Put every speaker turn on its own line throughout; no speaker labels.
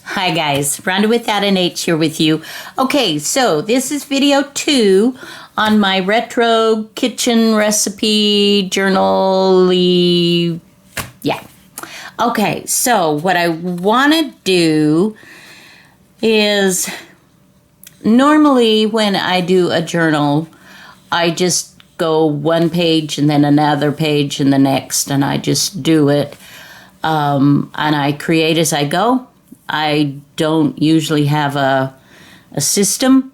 Hi guys, Ronda with that and H here with you. Okay, so this is video 2 on my retro kitchen recipe journal. Yeah. Okay, so what I want to do is normally when I do a journal, I just go one page and then another page and the next, and I just do it. And I create as I go. I don't usually have a system,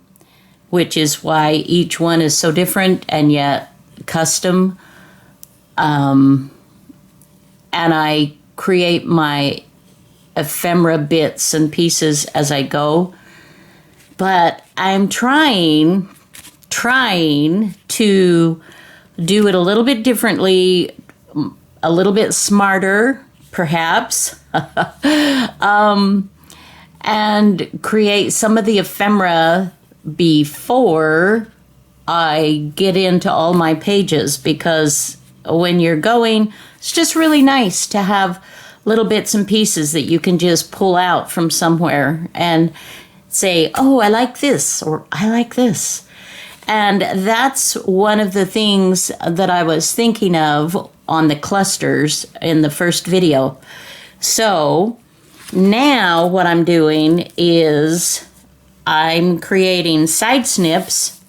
which is why each one is so different and yet custom. And I create my ephemera bits and pieces as I go. But I'm trying to do it a little bit differently, a little bit smarter, perhaps, and create some of the ephemera before I get into all my pages, because when you're going, it's just really nice to have little bits and pieces that you can just pull out from somewhere and say, oh, I like this, or I like this. And that's one of the things that I was thinking of on the clusters in the first video. So now what I'm doing is I'm creating side snips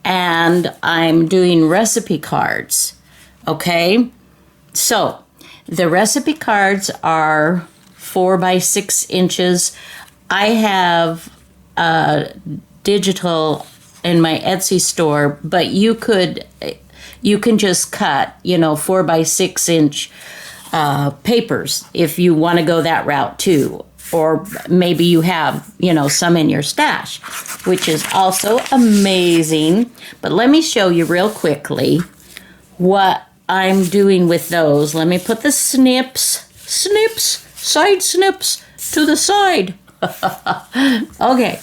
and I'm doing recipe cards. Okay, so the recipe cards are 4 by 6 inches. I have digital in my Etsy store, but you can just cut 4 by 6 inch papers if you want to go that route too, or maybe you have some in your stash, which is also amazing. But let me show you real quickly what I'm doing with those. Let me put the side snips to the side. Okay,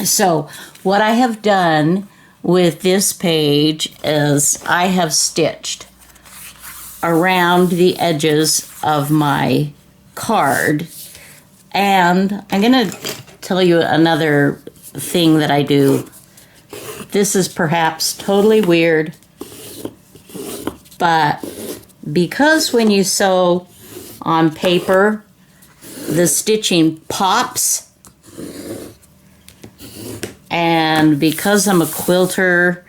so what I have done with this page is I have stitched around the edges of my card. And I'm going to tell you another thing that I do. This is perhaps totally weird, but because when you sew on paper, the stitching pops, and because I'm a quilter,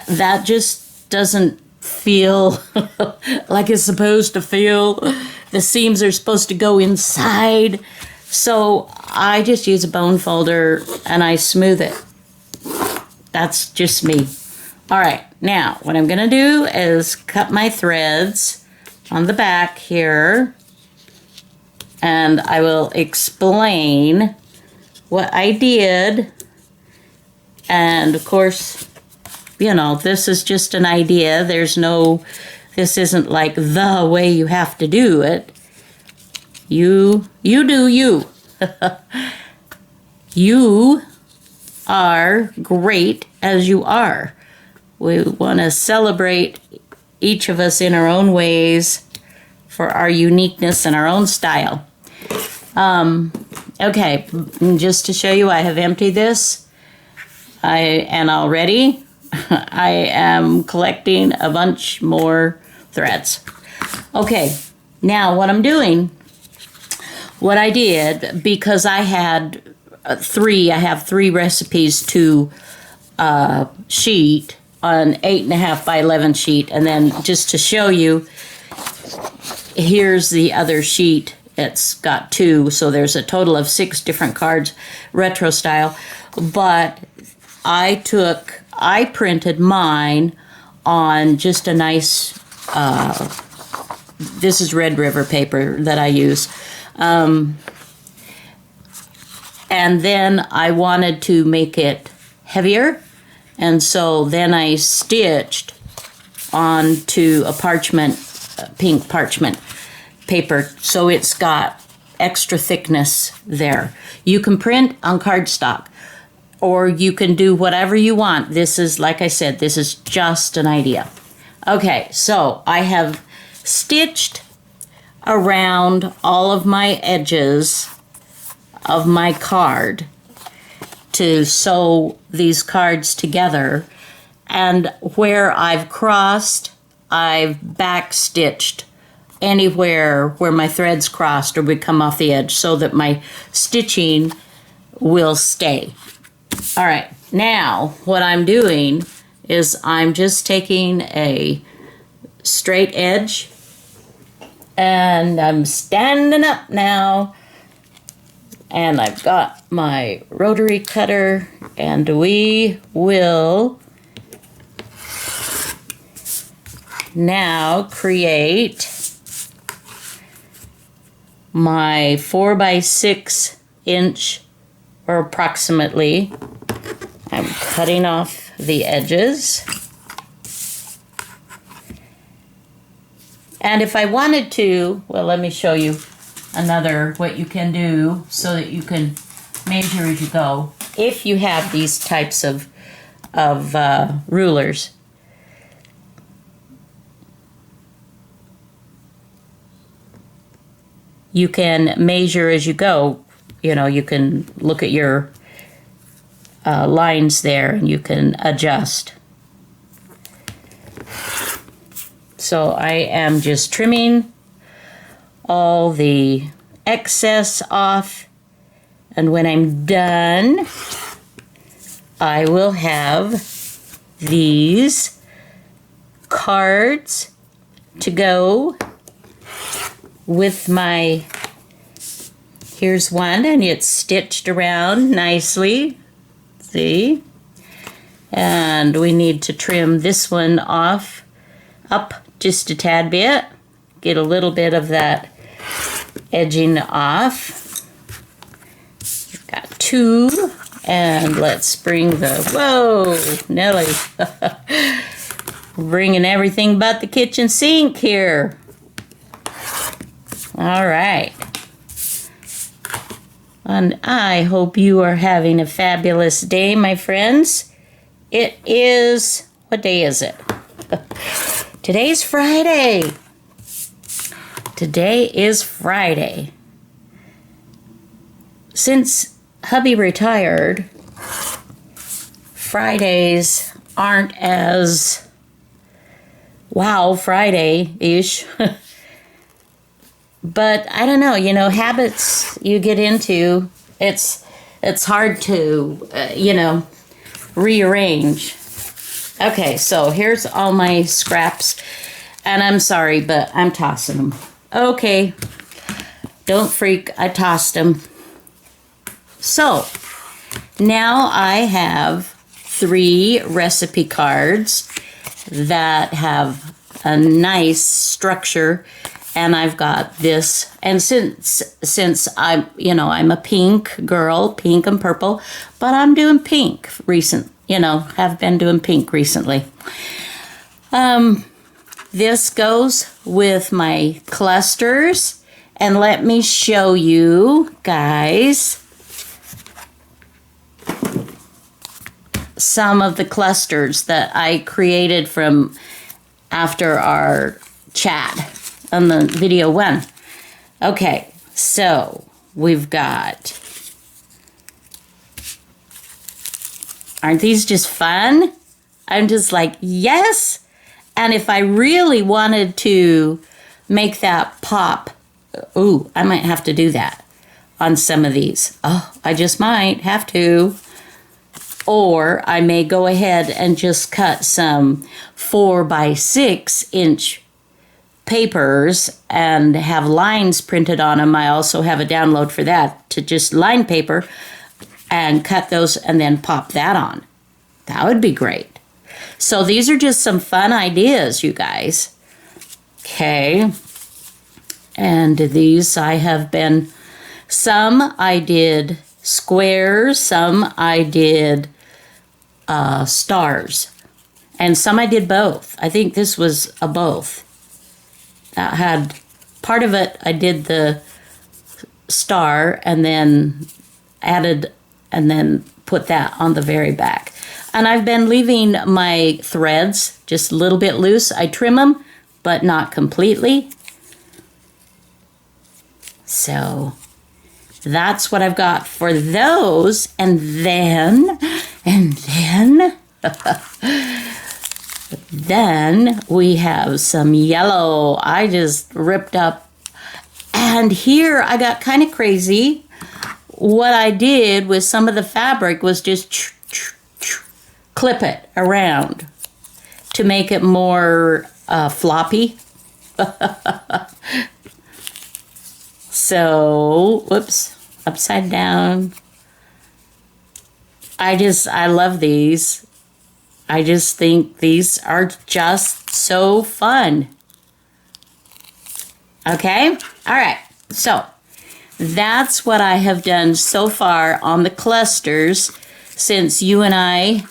that just doesn't feel like it's supposed to feel. The seams are supposed to go inside. So I just use a bone folder and I smooth it. That's just me. All right, now what I'm gonna do is cut my threads on the back here, and I will explain what I did. And of course, this is just an idea. This isn't like the way you have to do it. You do you. You are great as you are. We want to celebrate each of us in our own ways for our uniqueness and our own style. Okay, just to show you, I have emptied this. And already I am collecting a bunch more threads. Okay, now what I'm doing, what I did, because I had I have 3 recipes to sheet, on 8.5 by 11 sheet, and then just to show you, here's the other sheet. It's got 2, so there's a total of 6 different cards, retro style. But I printed mine on just a nice, this is Red River paper that I use. And then I wanted to make it heavier, and so then I stitched onto a pink parchment paper, so it's got extra thickness there. You can print on cardstock, or you can do whatever you want. This is, like I said, this is just an idea. Okay, so I have stitched around all of my edges of my card to sew these cards together. And where I've crossed, I've backstitched anywhere where my threads crossed or would come off the edge so that my stitching will stay. All right, now what I'm doing is I'm just taking a straight edge and I'm standing up now, and I've got my rotary cutter, and we will now create my 4x6 inch, or approximately. I'm cutting off the edges. And if I wanted to, well, let me show you another, what you can do so that you can measure as you go. If you have these types of rulers, you can measure as you go. You know, you can look at your lines there and you can adjust. So I am just trimming all the excess off, and when I'm done, I will have these cards to go with my, here's one, and it's stitched around nicely, see? And we need to trim this one off, up just a tad bit, get a little bit of that edging off. Got two, and let's bring the, whoa, Nelly, bringing everything but the kitchen sink here. All right. And I hope you are having a fabulous day, my friends. It is, what day is it? Today's Friday. Today is Friday. Since hubby retired, Fridays aren't as wow Friday-ish. But I don't know, you know, habits you get into, it's hard to, you know, rearrange. Okay, so here's all my scraps, and I'm sorry, but I'm tossing them. Okay, don't freak, I tossed them. So, now I have 3 recipe cards that have a nice structure, and I've got this, and since I'm, you know, I'm a pink girl, pink and purple, but I'm doing pink have been doing pink recently. This goes with my clusters, and let me show you guys some of the clusters that I created from after our chat on the video 1. Okay, so we've got, aren't these just fun? I'm just like, yes. And if I really wanted to make that pop, ooh, I might have to do that on some of these. Oh, I just might have to. Or I may go ahead and just cut some 4x6 inch papers and have lines printed on them. I also have a download for that, to just line paper and cut those and then pop that on. That would be great. So these are just some fun ideas, you guys. Okay. And these I have been, some I did squares, some I did stars, and some I did both. I think this was a both. That had part of it, I did the star and then added and then put that on the very back. And I've been leaving my threads just a little bit loose. I trim them, but not completely. So that's what I've got for those. And then then we have some yellow. I just ripped up. And here I got kind of crazy. What I did with some of the fabric was just clip it around to make it more floppy. So, whoops, upside down. I love these. I just think these are just so fun. Okay? All right. So, that's what I have done so far on the clusters since you and I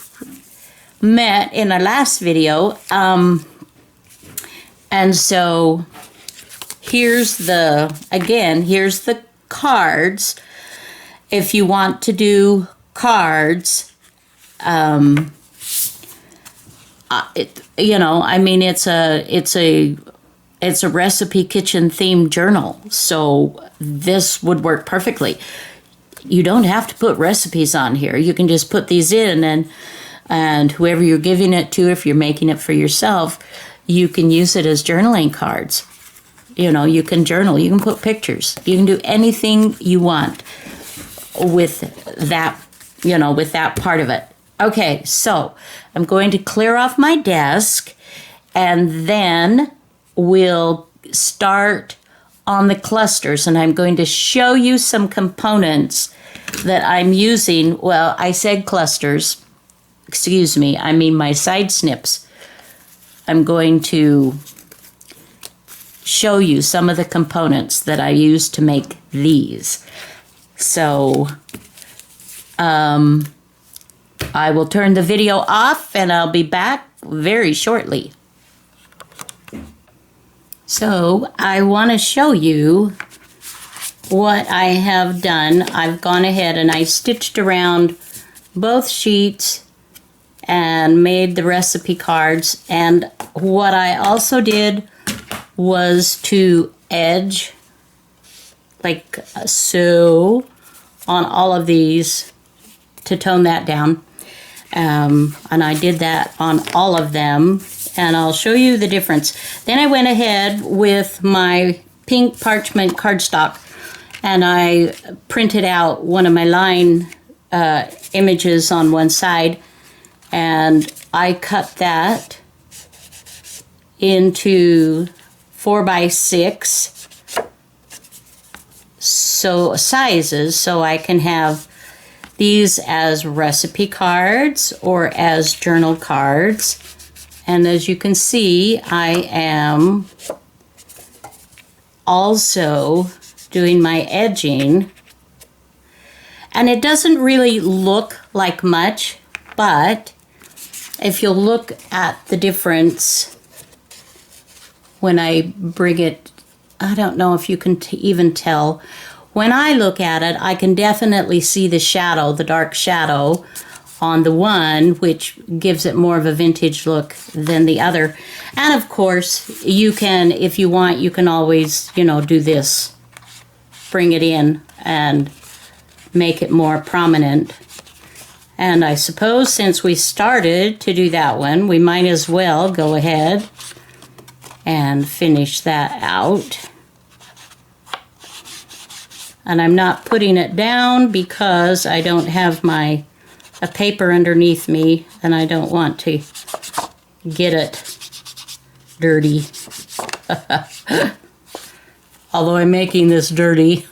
met in our last video. And so here's the cards. If you want to do cards, it's a recipe kitchen themed journal. So this would work perfectly. You don't have to put recipes on here. You can just put these in, and whoever you're giving it to, if you're making it for yourself, you can use it as journaling cards. You can journal, you can put pictures, you can do anything you want with that, with that part of it. Okay, so I'm going to clear off my desk, and then we'll start on the clusters, and I'm going to show you some components that I'm using. Well, I said clusters. Excuse me, I mean my side snips. I'm going to show you some of the components that I use to make these. So, I will turn the video off and I'll be back very shortly. So, I want to show you what I have done. I've gone ahead and I stitched around both sheets and made the recipe cards. And what I also did was to edge like so on all of these to tone that down. And I did that on all of them, and I'll show you the difference. Then I went ahead with my pink parchment cardstock and I printed out one of my line images on one side, and I cut that into 4x6 sizes, so I can have these as recipe cards or as journal cards. And as you can see, I am also doing my edging, and it doesn't really look like much, but if you'll look at the difference when I bring it, I don't know if you can even tell. When I look at it, I can definitely see the shadow, the dark shadow on the one, which gives it more of a vintage look than the other. And of course, you can, if you want, you can always, do this. Bring it in and make it more prominent. And I suppose since we started to do that one, we might as well go ahead and finish that out. And I'm not putting it down because I don't have a paper underneath me, and I don't want to get it dirty. Although I'm making this dirty.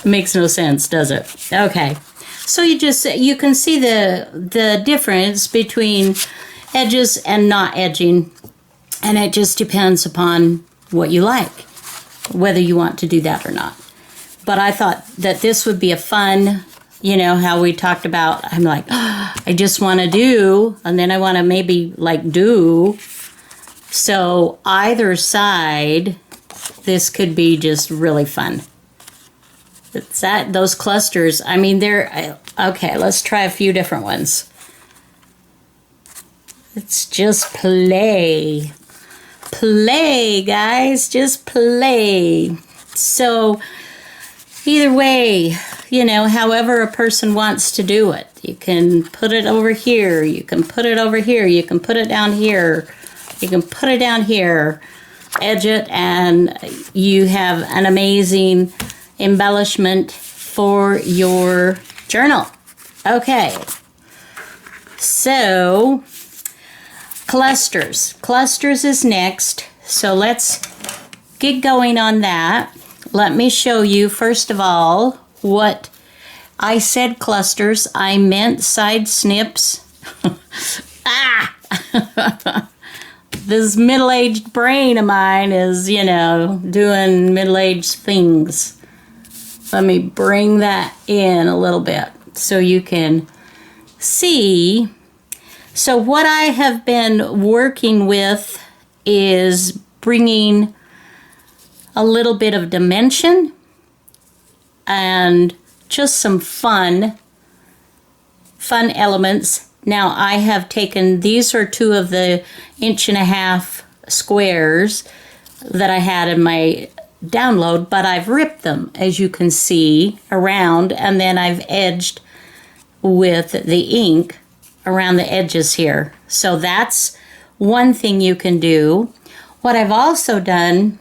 Makes no sense, does it? Okay. So you can see the difference between edges and not edging, and it just depends upon what you like, whether you want to do that or not. But I thought that this would be a fun, how we talked about, I'm like, I just want to do, and then I want to maybe do. So either side, this could be just really fun. Those clusters, I mean, okay, let's try a few different ones. Let's just play. Play, guys, just play. So Either way, however a person wants to do it. You can put it over here, you can put it over here, you can put it down here, you can put it down here, edge it, and you have an amazing embellishment for your journal. Okay, so clusters. Clusters is next, so let's get going on that. Let me show you, first of all, what I said clusters. I meant side snips. This middle-aged brain of mine is, doing middle-aged things. Let me bring that in a little bit so you can see. So what I have been working with is bringing a little bit of dimension and just some fun elements. Now I have taken, these are 2 of the 1.5-inch squares that I had in my download, but I've ripped them, as you can see, around, and then I've edged with the ink around the edges here. So that's one thing you can do. What I've also done,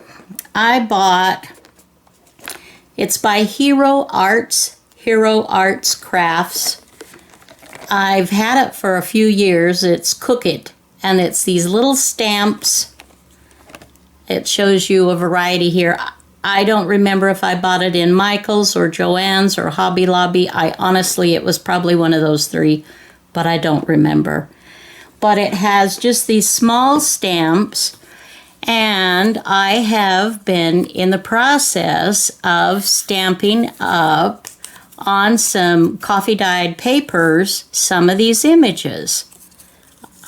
I bought, it's by Hero Arts Crafts. I've had it for a few years. It's Cook It, and it's these little stamps. It shows you a variety here. I don't remember if I bought it in Michael's or Joann's or Hobby Lobby. Honestly, it was probably one of those 3, but I don't remember. But it has just these small stamps, and I have been in the process of stamping up on some coffee-dyed papers some of these images.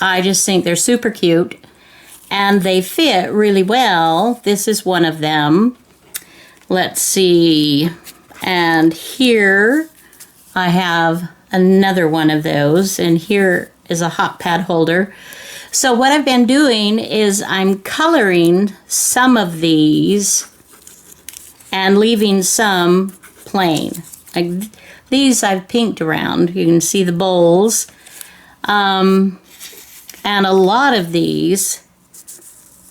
I just think they're super cute, and they fit really well. This is one of them. Let's see. And here I have another one of those, and here is a hot pad holder. So what I've been doing is I'm coloring some of these and leaving some plain. Like these I've pinked around. You can see the bowls. And a lot of these,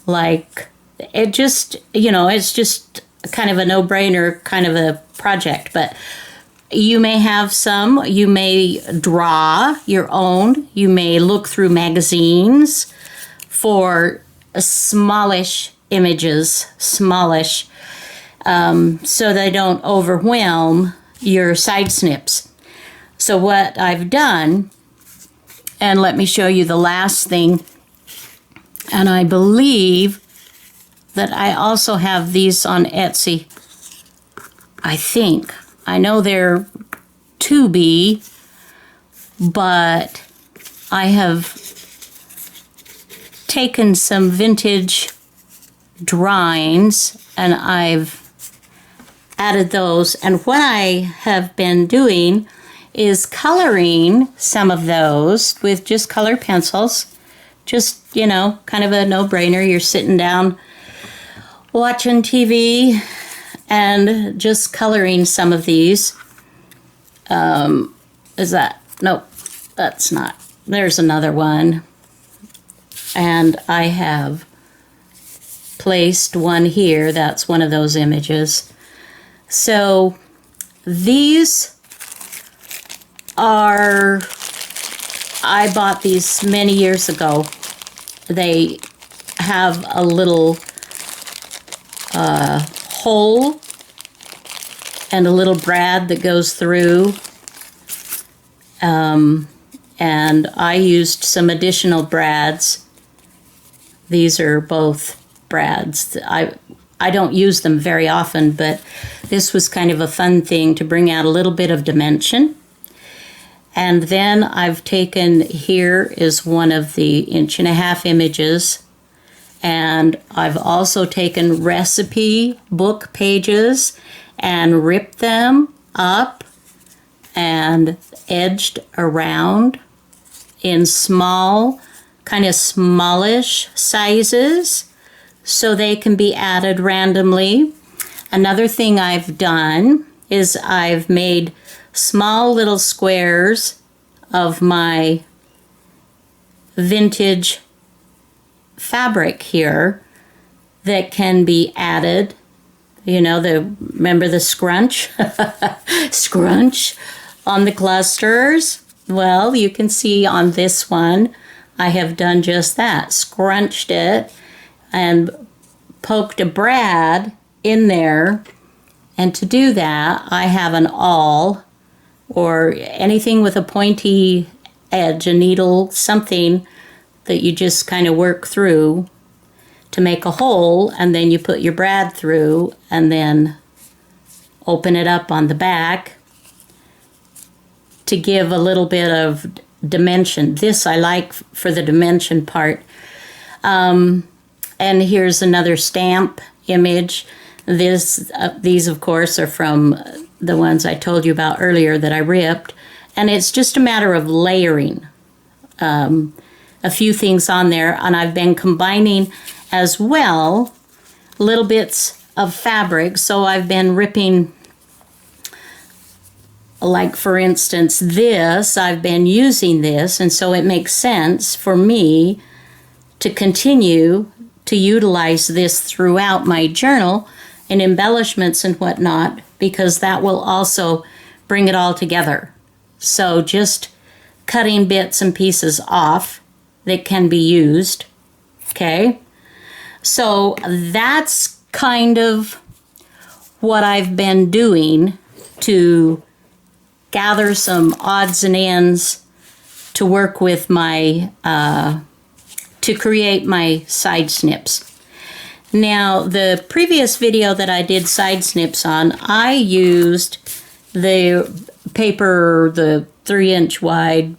like, it just, it's just kind of a no-brainer kind of a project. But you may have some, you may draw your own, you may look through magazines for smallish images, so they don't overwhelm your side snips. So what I've done, and let me show you the last thing, and I believe that I also have these on Etsy. I think. I know they're 2B, but I have taken some vintage drawings and I've added those. And what I have been doing is coloring some of those with just colored pencils. Just, kind of a no-brainer. You're sitting down watching TV and just coloring some of these. Is that? Nope, that's not. There's another one. And I have placed one here. That's one of those images. So these are, I bought these many years ago. They have a little hole and a little brad that goes through, and I used some additional brads. These are both brads. I don't use them very often, but this was kind of a fun thing to bring out a little bit of dimension. And then I've taken, here is one of the 1.5-inch images, and I've also taken recipe book pages and ripped them up and edged around in small, kind of smallish sizes so they can be added randomly. Another thing I've done is I've made small little squares of my vintage fabric here that can be added. You know, remember the scrunch? Scrunch on the clusters? Well, you can see on this one, I have done just that. Scrunched it and poked a brad in there. And to do that, I have an awl or anything with a pointy edge, a needle, something that you just kind of work through to make a hole, and then you put your brad through and then open it up on the back to give a little bit of dimension. This I like for the dimension part. And here's another stamp image. These, of course, are from the ones I told you about earlier that I ripped. And it's just a matter of layering a few things on there. And I've been combining as well little bits of fabric. So I've been ripping, like for instance, this. I've been using this. And so it makes sense for me to continue to utilize this throughout my journal and embellishments and whatnot, because that will also bring it all together. So just cutting bits and pieces off that can be used, okay? So that's kind of what I've been doing to gather some odds and ends to work with my, to create my side snips. Now, the previous video that I did side snips on, I used the paper, the 3-inch wide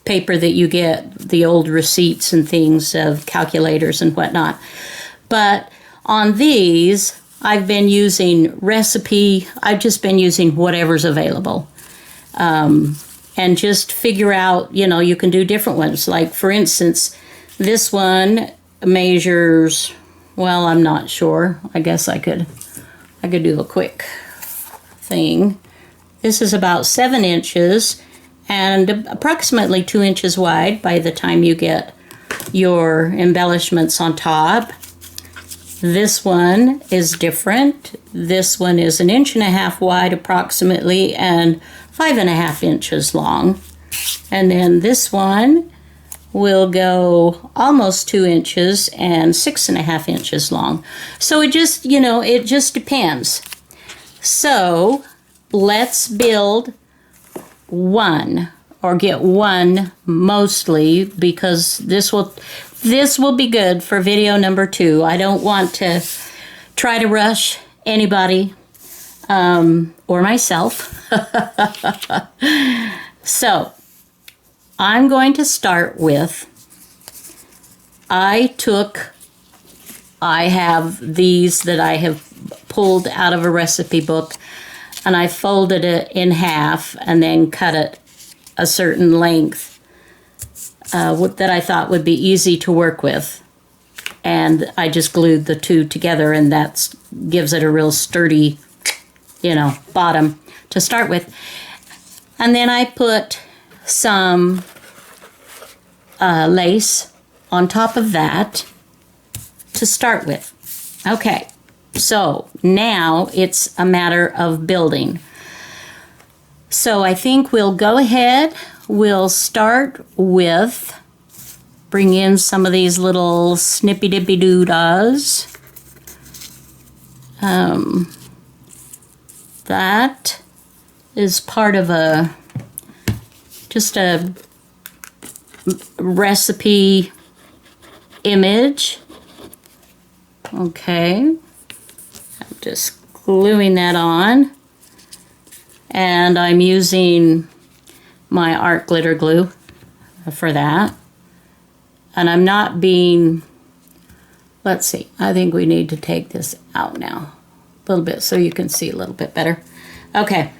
paper that you get, the old receipts and things of calculators and whatnot. But on these, I've been using recipe, I've just been using whatever's available. And just figure out, you know, you can do different ones. Like, for instance, this one measures, well, I'm not sure. I guess I could do a quick thing. This is about 7 inches and approximately 2 inches wide by the time you get your embellishments on top. This one is different. This one is 1.5 inches wide approximately and 5.5 inches long. And then this one will go almost 2 inches and 6.5 inches long. So it just, you know, it just depends. So let's build one, or get one mostly, because this will be good for video number 2. I don't want to try to rush anybody or myself. So I'm going to start with, I have these that I have pulled out of a recipe book, and I folded it in half and then cut it a certain length that I thought would be easy to work with. And I just glued the two together, and that gives it a real sturdy, you know, bottom to start with. And then I put some lace on top of that to start with. Okay, so now it's a matter of building. So I think we'll go ahead, we'll start with, bring in some of these little snippy dippy doodads. That is part of just a recipe image. Okay, I'm just gluing that on, and I'm using my art glitter glue for that. And I'm not being, let's see, I think we need to take this out now a little bit so you can see a little bit better. Okay,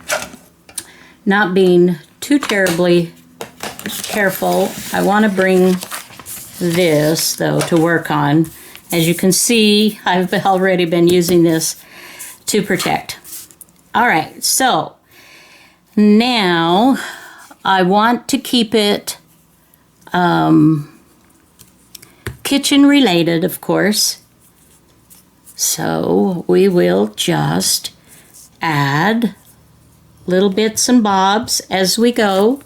not being too terribly careful. I want to bring this, though, to work on. As you can see, I've already been using this to protect. All right, so now I want to keep it kitchen related, of course. So we will just add little bits and bobs as we go.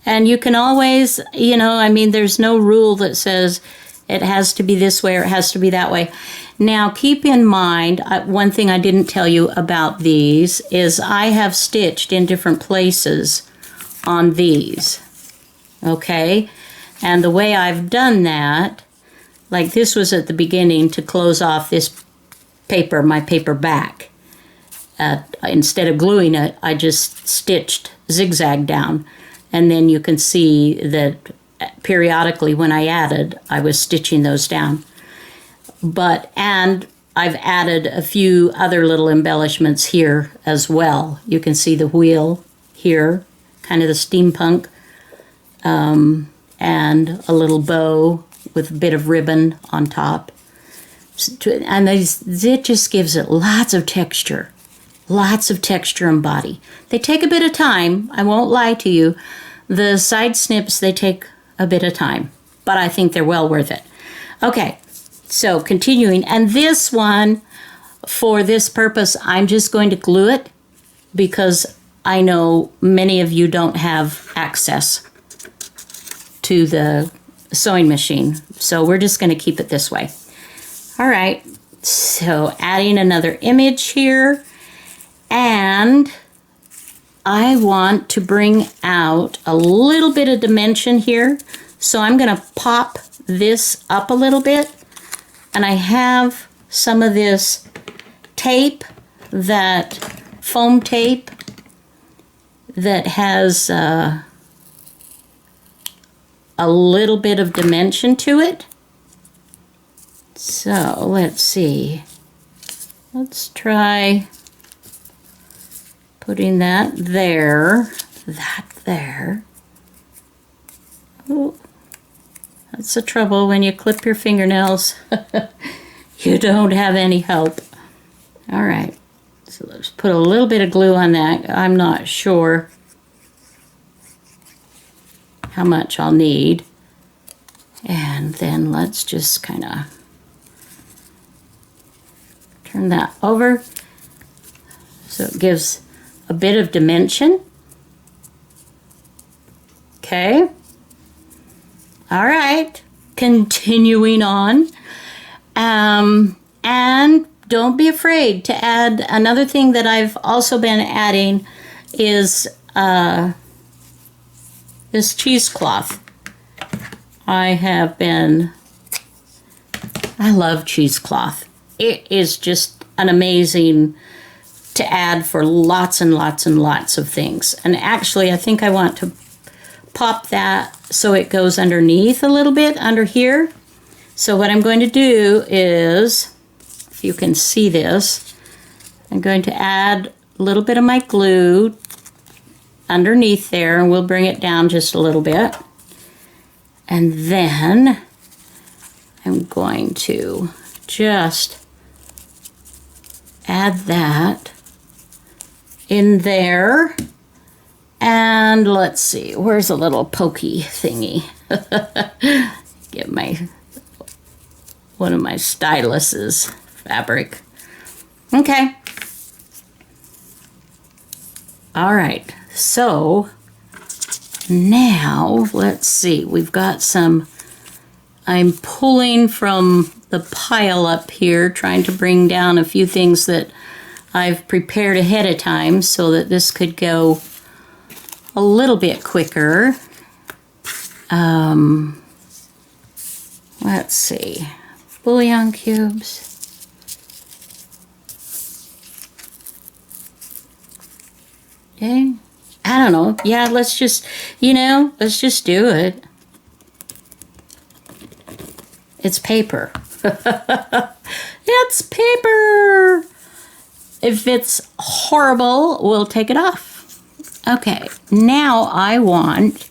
And you can always, you know, I mean, there's no rule that says it has to be this way or it has to be that way. Now, keep in mind, one thing I didn't tell you about these is I have stitched in different places on these, okay? And the way I've done that, like this was at the beginning to close off this paper, my paper back. Instead of gluing it, I just stitched zigzag down. And then you can see that periodically when I added, I was stitching those down. And I've added a few other little embellishments here as well. You can see the wheel here, kind of the steampunk, and a little bow with a bit of ribbon on top. And it just gives it lots of texture and body. They take a bit of time, I won't lie to you. The side snips, they take a bit of time, but I think they're well worth it. Okay, so continuing, and this one, for this purpose, I'm just going to glue it because I know many of you don't have access to the sewing machine, so we're just going to keep it this way. All right, so adding another image here, and I want to bring out a little bit of dimension here, so I'm going to pop this up a little bit, and I have some of this tape, that foam tape that has a little bit of dimension to it. So let's see, let's try putting that there, Oh, that's the trouble when you clip your fingernails. You don't have any help. All right, so let's put a little bit of glue on that. I'm not sure how much I'll need. And then let's just kind of turn that over so it gives a bit of dimension. Okay. All right. Continuing on. And don't be afraid to add another thing that I've also been adding is this cheesecloth. I love cheesecloth. It is just an amazing to add for lots and lots and lots of things. And actually, I think I want to pop that so it goes underneath a little bit under here. So what I'm going to do is, if you can see this, I'm going to add a little bit of my glue underneath there, and we'll bring it down just a little bit. And then I'm going to just add that in there. And let's see, where's a little pokey thingy? Get one of my styluses fabric. Okay. All right, so now let's see, we've got some, I'm pulling from the pile up here, trying to bring down a few things that I've prepared ahead of time so that this could go a little bit quicker. Let's see, bouillon cubes. Okay, I don't know. Yeah, let's just, let's just do it. It's paper. It's paper. If it's horrible, we'll take it off. Okay, now I want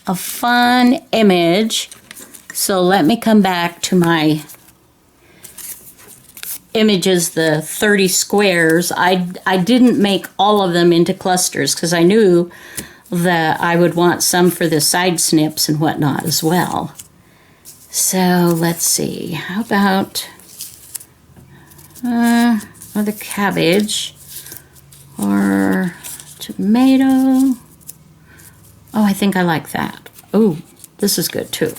a fun image. So let me come back to my images, the 30 squares, I didn't make all of them into clusters because I knew that I would want some for the side snips and whatnot as well. So let's see, how about another cabbage or tomato? Oh, I think I like that. Oh, this is good too.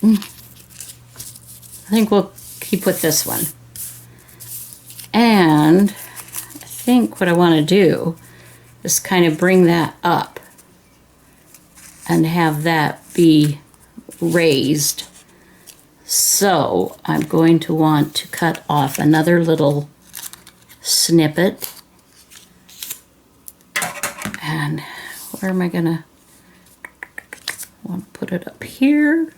I think we'll keep with this one. And I think what I want to do is kind of bring that up and have that be raised. So I'm going to want to cut off another little snippet. And where am I gonna want to put it up here?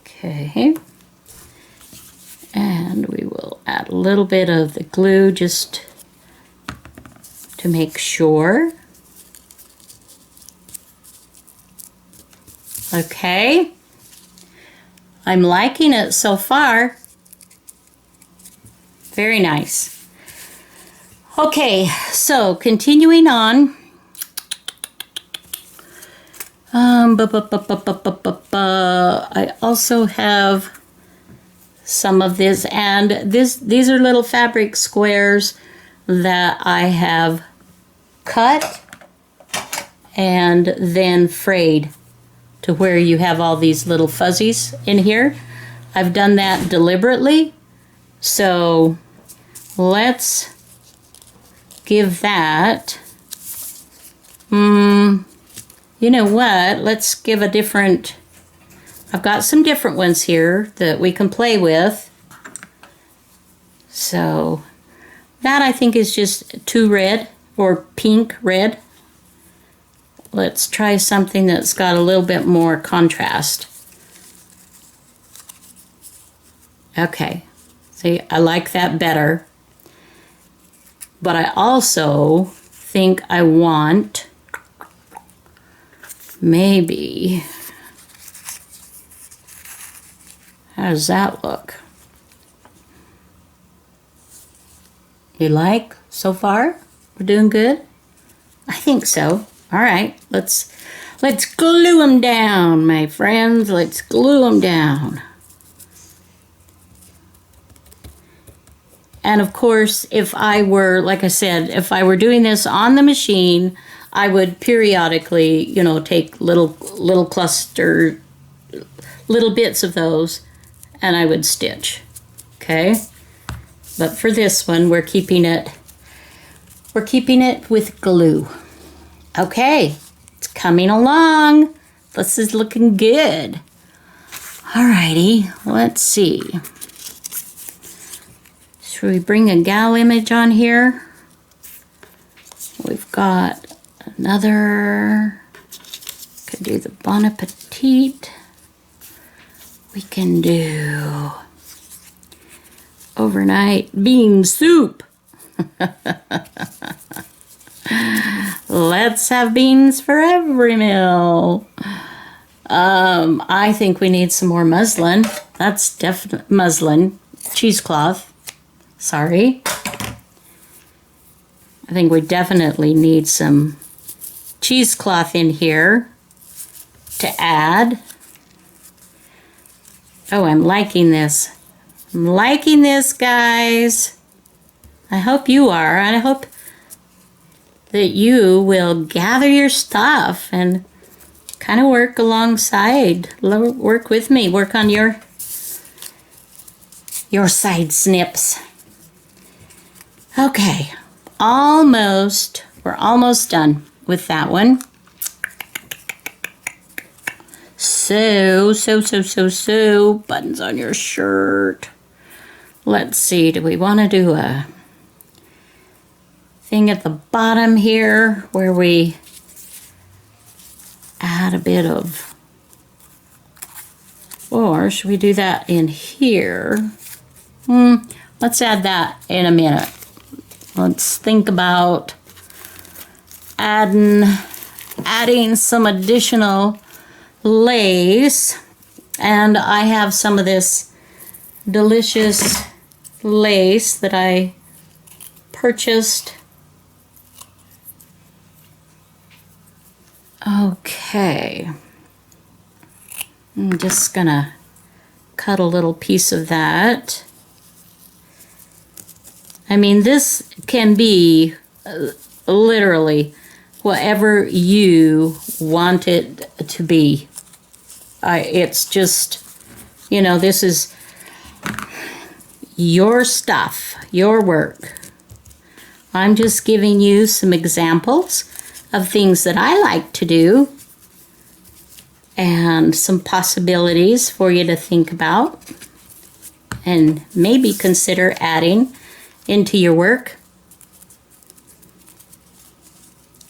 Okay. And we will add a little bit of the glue just to make sure. Okay. I'm liking it so far. Very nice. Okay, so continuing on. I also have some of this, and these are little fabric squares that I have cut and then frayed to where you have all these little fuzzies in here. I've done that deliberately, so let's give that, you know what, let's give a different, I've got some different ones here that we can play with. So that I think is just too red or pink red. Let's try something that's got a little bit more contrast. Okay, see, I like that better. But I also think I want maybe, how does that look? You like so far? We're doing good? I think so. All right, let's glue them down, my friends. Let's glue them down. And of course, if I were, like I said, if I were doing this on the machine, I would periodically, you know, take little cluster, little bits of those, and I would stitch. Okay? But for this one, we're keeping it with glue. Okay, it's coming along. This is looking good. Alrighty, let's see. Should we bring a gal image on here? We've got another, could do the Bon Appetit. We can do overnight bean soup. Let's have beans for every meal. I think we need some more muslin. That's definitely muslin, cheesecloth. Sorry. I think we definitely need some cheesecloth in here to add. Oh, I'm liking this. I'm liking this, guys. I hope you are. And I hope that you will gather your stuff and kind of work alongside. Work with me. Work on your side snips. Okay. We're almost done with that one. So, buttons on your shirt. Let's see, do we want to do a thing at the bottom here where we add a bit of, or should we do that in here? Let's add that in a minute. Let's think about adding some additional lace. And I have some of this delicious lace that I purchased. Okay. I'm just gonna cut a little piece of that. I mean, this can be literally whatever you want it to be. It's just, you know, this is your stuff, your work. I'm just giving you some examples of things that I like to do and some possibilities for you to think about and maybe consider adding into your work.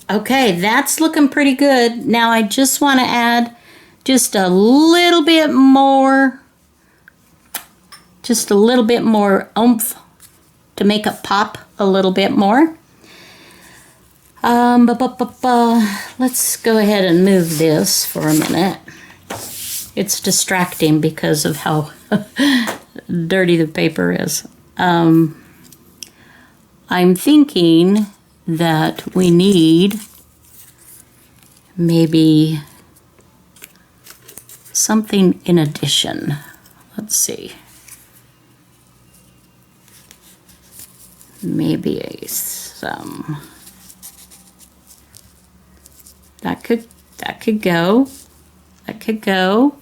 Okay, that's looking pretty good. Now I just want to add just a little bit more oomph to make it pop a little bit more. Let's go ahead and move this for a minute. It's distracting because of how dirty the paper is. I'm thinking that we need maybe something in addition. Let's see. Maybe some. That could go. That could go.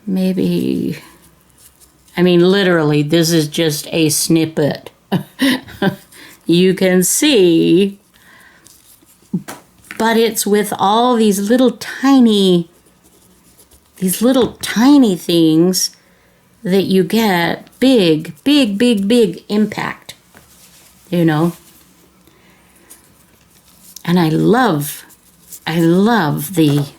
Maybe. I mean, literally, this is just a snippet. You can see, but it's with all these little tiny things that you get big impact, you know. And I love the,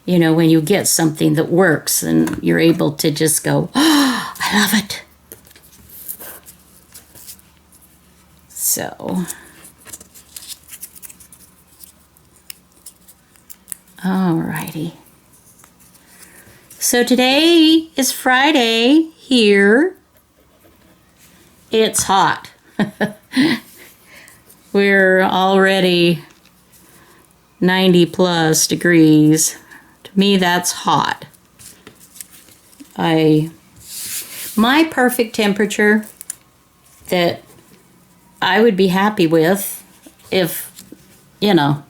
you know, when you get something that works and you're able to just go, oh, I love it. So, alrighty. So today is Friday here. It's hot. We're already 90 plus degrees. To me, that's hot. My perfect temperature that I would be happy with if, you know,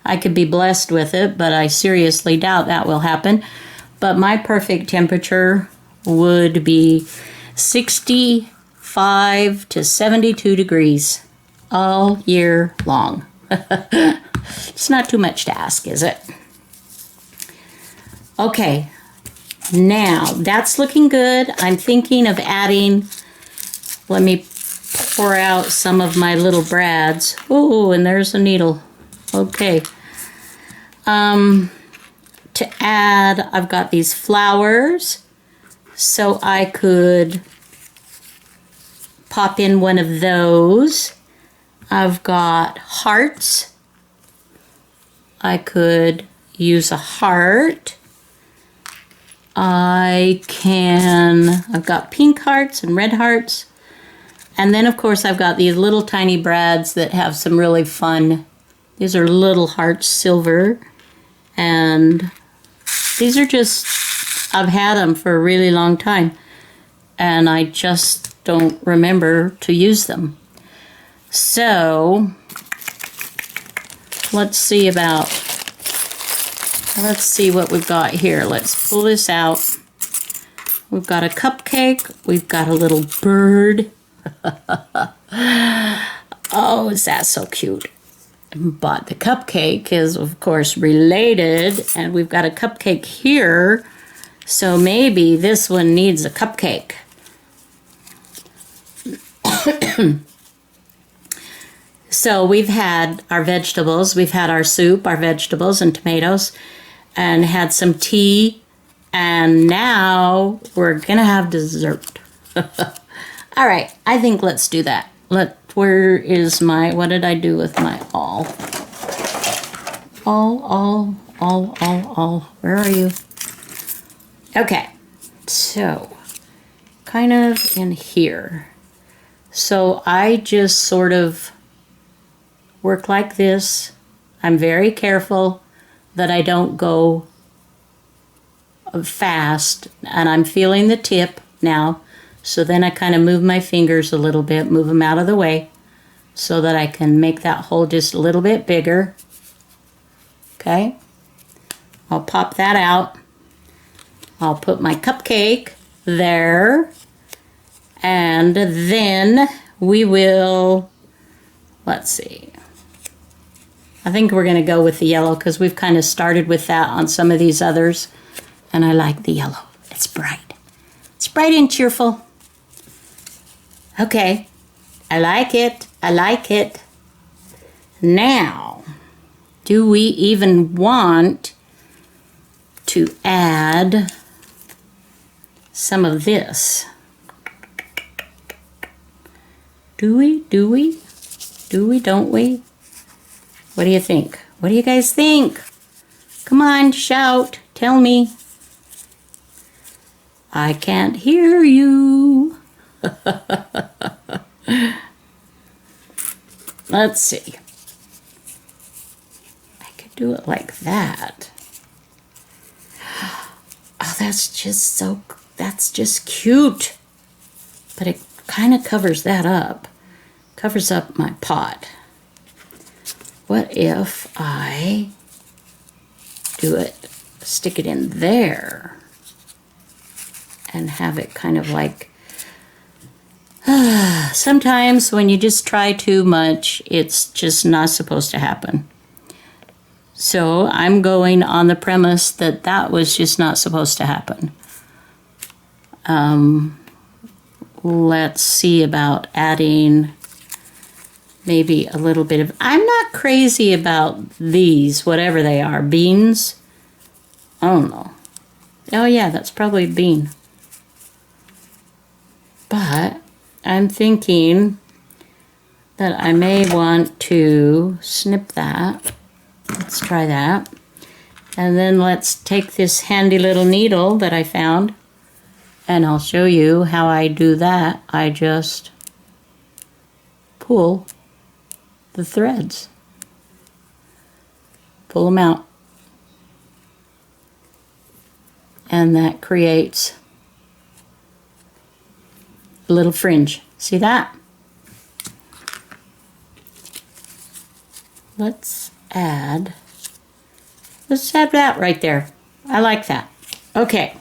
I could be blessed with it, but I seriously doubt that will happen. But my perfect temperature would be 65 to 72 degrees all year long. It's not too much to ask, is it? Okay, now that's looking good. I'm thinking of adding, let me pour out some of my little brads. Oh, and there's a needle. Okay. To add, I've got these flowers, so I could pop in one of those. I've got hearts. I could use a heart. I've got pink hearts and red hearts. And then, of course, I've got these little tiny brads that have some really fun. These are little hearts, silver. And these are just, I've had them for a really long time. And I just don't remember to use them. So, let's see what we've got here. Let's pull this out. We've got a cupcake. We've got a little bird. Oh, is that so cute? But the cupcake is, of course, related. And we've got a cupcake here. So maybe this one needs a cupcake. So we've had our vegetables, we've had our soup, our vegetables and tomatoes, and had some tea, and now we're gonna have dessert. All right, I think let's do that. Where is my, what did I do with my all? all. Where are you? Okay, so kind of in here. So I just sort of work like this. I'm very careful that I don't go fast, and I'm feeling the tip now. So then I kind of move my fingers a little bit, move them out of the way so that I can make that hole just a little bit bigger. Okay, I'll pop that out. I'll put my cupcake there, and then we will, let's see, I think we're going to go with the yellow because we've kind of started with that on some of these others, and I like the yellow. It's bright. It's bright and cheerful. Okay, I like it. I like it. Now, do we even want to add some of this? Do we? Do we? Do we, don't we? What do you think? What do you guys think? Come on, shout. Tell me. I can't hear you. Let's see. I could do it like that. Oh, that's just cute. But it kind of covers that up. Covers up my pot. What if I do it, stick it in there, and have it kind of like, sometimes when you just try too much, it's just not supposed to happen. So I'm going on the premise that that was just not supposed to happen. Let's see about adding maybe a little bit of, I'm not crazy about these, whatever they are, beans. I don't know. Oh yeah, that's probably a bean. But I'm thinking that I may want to snip that. Let's try that. And then let's take this handy little needle that I found, and I'll show you how I do that. I just pull the threads. Pull them out. And that creates a little fringe. See that? Let's add that right there. I like that. Okay.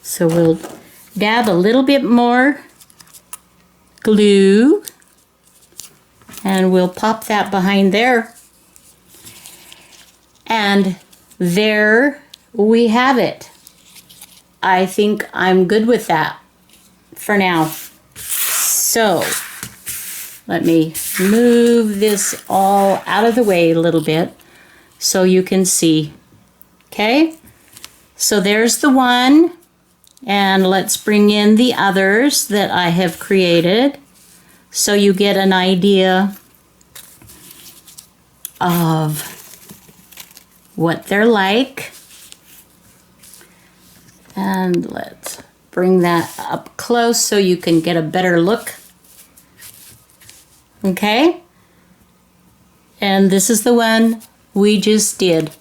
So we'll dab a little bit more glue, and we'll pop that behind there. And there we have it. I think I'm good with that for now. So let me move this all out of the way a little bit so you can see. Okay, so there's the one, and let's bring in the others that I have created so you get an idea of what they're like. And let's bring that up close so you can get a better look. Okay? And this is the one we just did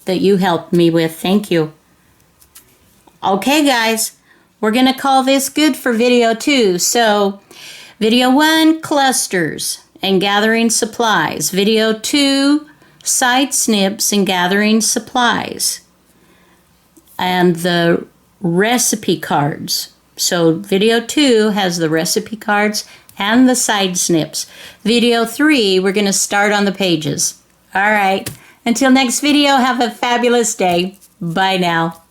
that you helped me with. Thank you. Okay, guys, we're going to call this good for video 2. So, video 1, clusters and gathering supplies. Video 2, side snips and gathering supplies. And the recipe cards. So video 2 has the recipe cards and the side snips. Video 3, we're going to start on the pages. All right. Until next video, have a fabulous day. Bye now.